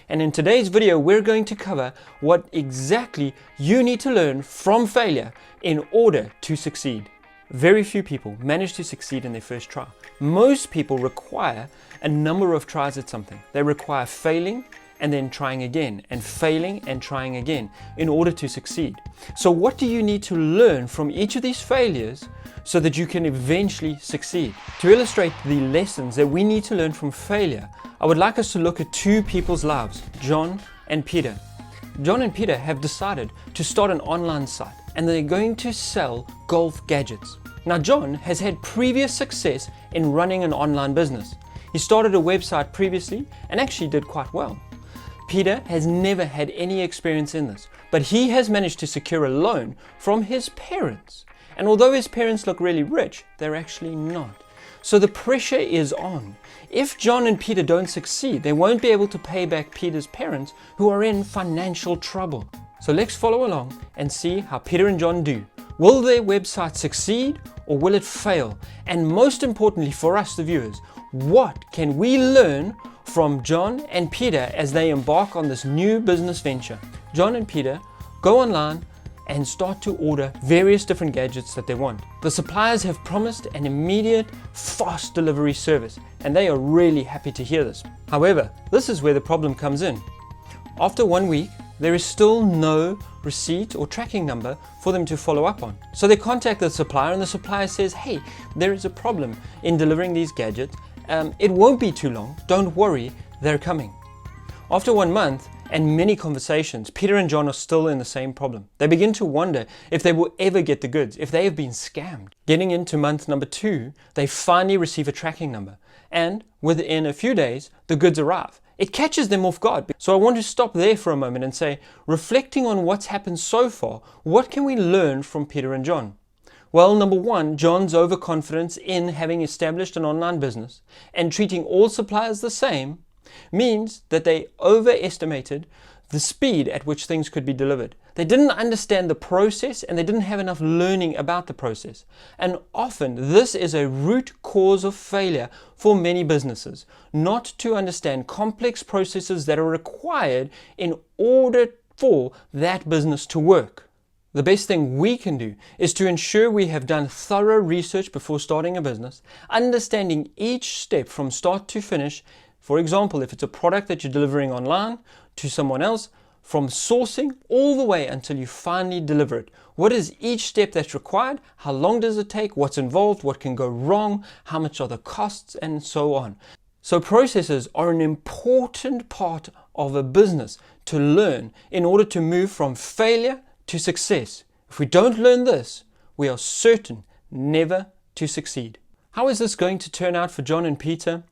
and in today's video we're going to cover what exactly you need to learn from failure in order to succeed. Very few people manage to succeed in their first try. Most people require a number of tries at something. They require failing and then trying again, and failing and trying again in order to succeed. So what do you need to learn from each of these failures so that you can eventually succeed? To illustrate the lessons that we need to learn from failure, I would like us to look at two people's lives, John and Peter. John and Peter have decided to start an online site and they're going to sell golf gadgets. Now John has had previous success in running an online business. He started a website previously and actually did quite well. Peter has never had any experience in this, but he has managed to secure a loan from his parents. And although his parents look really rich, they're actually not. So the pressure is on. If John and Peter don't succeed, they won't be able to pay back Peter's parents, who are in financial trouble. So let's follow along and see how Peter and John do. Will their website succeed or will it fail? And most importantly for us, the viewers, what can we learn from John and Peter as they embark on this new business venture? John and Peter go online and start to order various different gadgets that they want. The suppliers have promised an immediate, fast delivery service, and they are really happy to hear this. However, this is where the problem comes in. After 1 week, there is still no receipt or tracking number for them to follow up on. So they contact the supplier and the supplier says, hey, there is a problem in delivering these gadgets. It won't be too long, don't worry, they're coming. After 1 month and many conversations, Peter and John are still in the same problem. They begin to wonder if they will ever get the goods, if they have been scammed. Getting into month number 2, they finally receive a tracking number, and within a few days, the goods arrive. It catches them off guard. So I want to stop there for a moment and say, reflecting on what's happened so far, what can we learn from Peter and John? Well, number 1, John's overconfidence in having established an online business and treating all suppliers the same means that they overestimated the speed at which things could be delivered. They didn't understand the process and they didn't have enough learning about the process. And often this is a root cause of failure for many businesses, not to understand complex processes that are required in order for that business to work. The best thing we can do is to ensure we have done thorough research before starting a business, understanding each step from start to finish. For example, if it's a product that you're delivering online to someone else, from sourcing all the way until you finally deliver it. What is each step that's required? How long does it take? What's involved? What can go wrong? How much are the costs? And so on. So processes are an important part of a business to learn in order to move from failure to success. If we don't learn this, we are certain never to succeed. How is this going to turn out for John and Peter?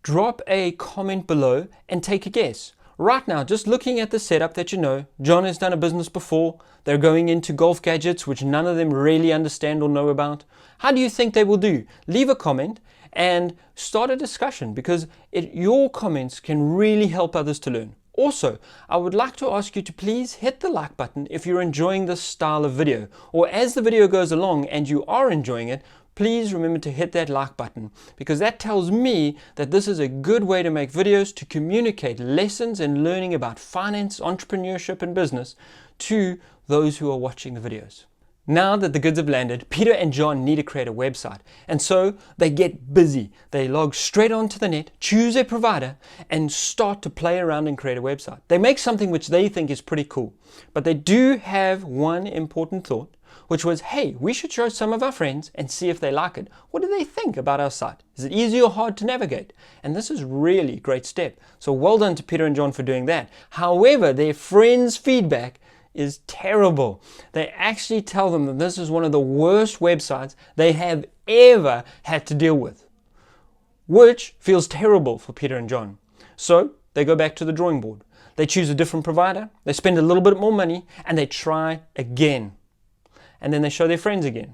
Drop a comment below and take a guess. Right now, just looking at the setup that you know, John has done a business before. They're going into golf gadgets, which none of them really understand or know about. How do you think they will do? Leave a comment and start a discussion, because your comments can really help others to learn. Also, I would like to ask you to please hit the like button if you're enjoying this style of video, or as the video goes along and you are enjoying it, please remember to hit that like button, because that tells me that this is a good way to make videos to communicate lessons and learning about finance, entrepreneurship and business to those who are watching the videos. Now that the goods have landed, Peter and John need to create a website, and so they get busy. They log straight onto the net, choose a provider, and start to play around and create a website. They make something which they think is pretty cool, but they do have one important thought, which was, hey, we should show some of our friends and see if they like it. What do they think about our site? Is it easy or hard to navigate? And this is really a great step. So well done to Peter and John for doing that. However, their friends' feedback is terrible. They actually tell them that this is one of the worst websites they have ever had to deal with, which feels terrible for Peter and John. So they go back to the drawing board. They choose a different provider, they spend a little bit more money, and they try again. And then they show their friends again.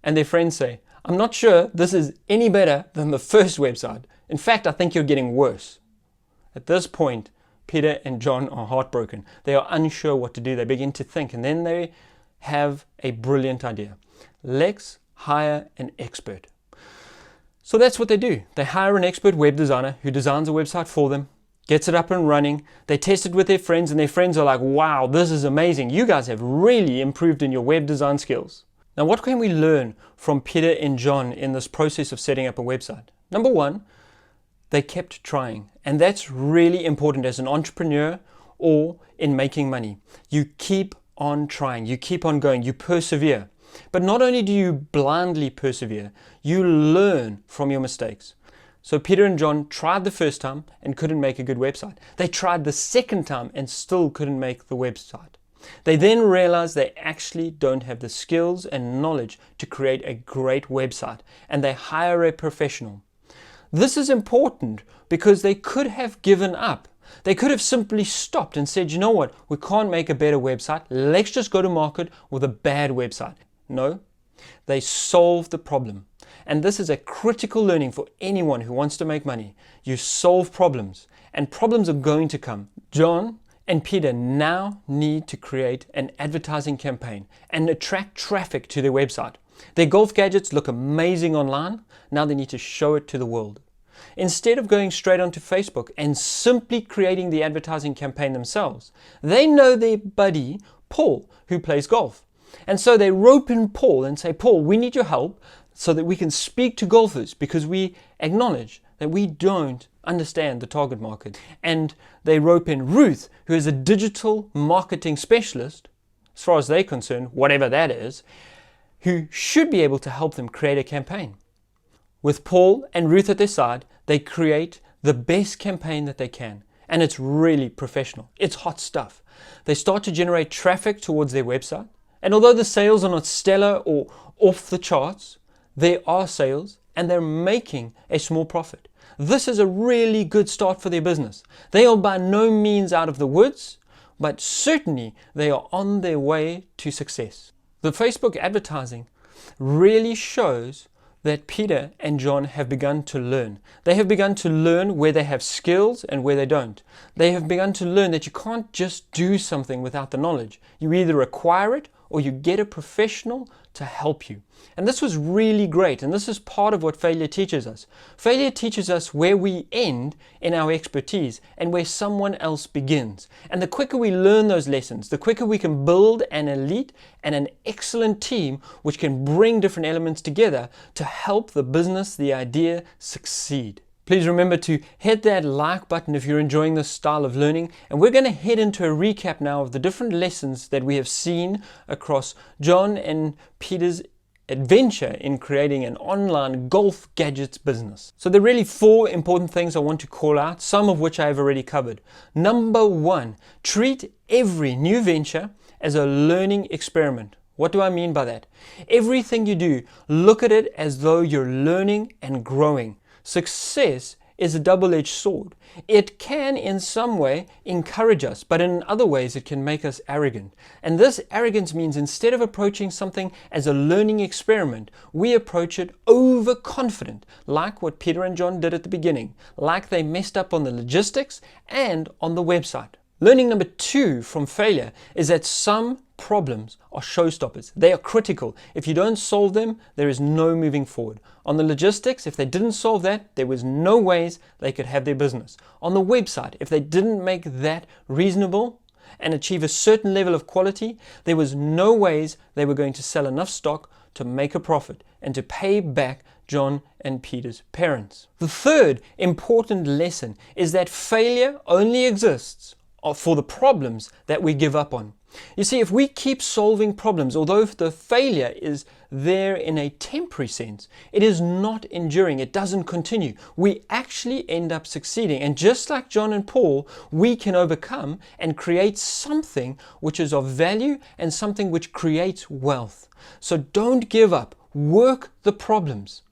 And their friends say, I'm not sure this is any better than the first website. In fact, I think you're getting worse. At this point, Peter and John are heartbroken. They are unsure what to do. They begin to think, and then they have a brilliant idea. Let's hire an expert. So that's what they do. They hire an expert web designer who designs a website for them, gets it up and running. They test it with their friends, and their friends are like, wow, this is amazing. You guys have really improved in your web design skills. Now, what can we learn from Peter and John in this process of setting up a website? Number one, they kept trying. And that's really important as an entrepreneur or in making money. You keep on trying, you keep on going, you persevere. But not only do you blindly persevere, you learn from your mistakes. So Peter and John tried the first time and couldn't make a good website. They tried the second time and still couldn't make the website. They then realized they actually don't have the skills and knowledge to create a great website, and they hire a professional. This is important because they could have given up. They could have simply stopped and said, you know what, we can't make a better website. Let's just go to market with a bad website. No, they solved the problem. And this is a critical learning for anyone who wants to make money. You solve problems, and problems are going to come. John and Peter now need to create an advertising campaign and attract traffic to their website. Their golf gadgets look amazing online. Now they need to show it to the world. Instead of going straight onto Facebook and simply creating the advertising campaign themselves, they know their buddy, Paul, who plays golf. And so they rope in Paul and say, Paul, we need your help so that we can speak to golfers, because we acknowledge that we don't understand the target market. And they rope in Ruth, who is a digital marketing specialist, as far as they're concerned, whatever that is, who should be able to help them create a campaign. With Paul and Ruth at their side, they create the best campaign that they can. And it's really professional. It's hot stuff. They start to generate traffic towards their website. And although the sales are not stellar or off the charts, there are sales and they're making a small profit. This is a really good start for their business. They are by no means out of the woods, but certainly they are on their way to success. The Facebook advertising really shows that Peter and John have begun to learn. They have begun to learn where they have skills and where they don't. They have begun to learn that you can't just do something without the knowledge. You either acquire it or you get a professional to help you. And this was really great, and this is part of what failure teaches us. Failure teaches us where we end in our expertise and where someone else begins. And the quicker we learn those lessons, the quicker we can build an elite and an excellent team which can bring different elements together to help the business, the idea, succeed. Please remember to hit that like button if you're enjoying this style of learning. And we're going to head into a recap now of the different lessons that we have seen across John and Peter's adventure in creating an online golf gadgets business. So there are really 4 important things I want to call out, some of which I have already covered. Number 1, treat every new venture as a learning experiment. What do I mean by that? Everything you do, look at it as though you're learning and growing. Success is a double-edged sword. It can in some way encourage us, but in other ways it can make us arrogant. And this arrogance means instead of approaching something as a learning experiment, we approach it overconfident, like what Peter and John did at the beginning, like they messed up on the logistics and on the website. Learning number 2 from failure is that some problems are showstoppers. They are critical. If you don't solve them, there is no moving forward. On the logistics, if they didn't solve that, there was no ways they could have their business. On the website, if they didn't make that reasonable and achieve a certain level of quality, there was no ways they were going to sell enough stock to make a profit and to pay back John and Peter's parents. The third important lesson is that failure only exists for the problems that we give up on. You see, if we keep solving problems, although the failure is there in a temporary sense, it is not enduring, it doesn't continue. We actually end up succeeding. And just like John and Paul, we can overcome and create something which is of value and something which creates wealth. So don't give up. Work the problems.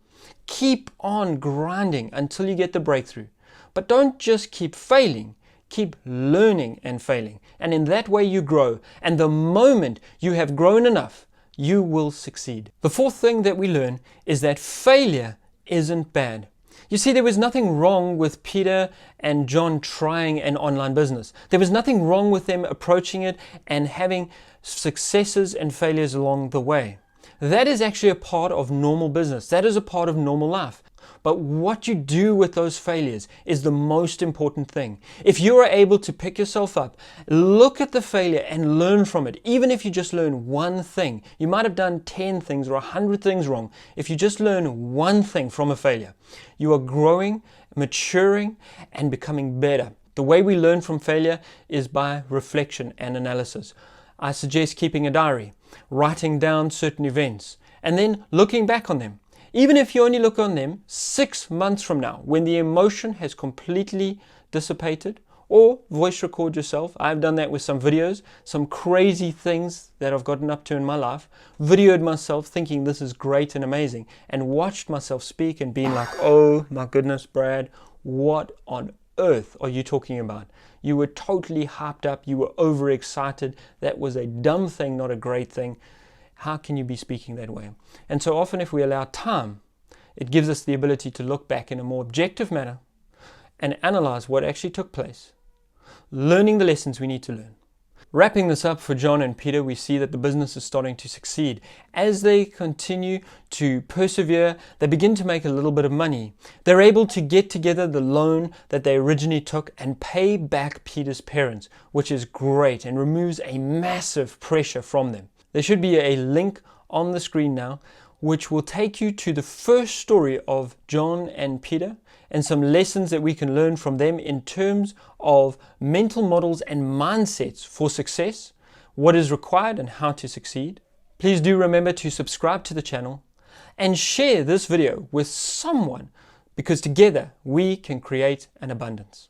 Keep on grinding until you get the breakthrough. But don't just keep failing. Keep learning and failing. And in that way you grow. And the moment you have grown enough, you will succeed. The fourth thing that we learn is that failure isn't bad. You see, there was nothing wrong with Peter and John trying an online business. There was nothing wrong with them approaching it and having successes and failures along the way. That is actually a part of normal business. That is a part of normal life. But what you do with those failures is the most important thing. If you are able to pick yourself up, look at the failure and learn from it, even if you just learn one thing. You might have done 10 things or 100 things wrong. If you just learn one thing from a failure, you are growing, maturing, and becoming better. The way we learn from failure is by reflection and analysis. I suggest keeping a diary, writing down certain events, and then looking back on them. Even if you only look on them 6 months from now, when the emotion has completely dissipated, or voice record yourself. I've done that with some videos, some crazy things that I've gotten up to in my life, videoed myself thinking this is great and amazing, and watched myself speak and being like, oh my goodness, Brad, what on earth are you talking about? You were totally hyped up, you were overexcited, that was a dumb thing, not a great thing. How can you be speaking that way? And so often if we allow time, it gives us the ability to look back in a more objective manner and analyze what actually took place, learning the lessons we need to learn. Wrapping this up for John and Peter, we see that the business is starting to succeed. As they continue to persevere, they begin to make a little bit of money. They're able to get together the loan that they originally took and pay back Peter's parents, which is great and removes a massive pressure from them. There should be a link on the screen now, which will take you to the first story of John and Peter and some lessons that we can learn from them in terms of mental models and mindsets for success, what is required and how to succeed. Please do remember to subscribe to the channel and share this video with someone, because together we can create an abundance.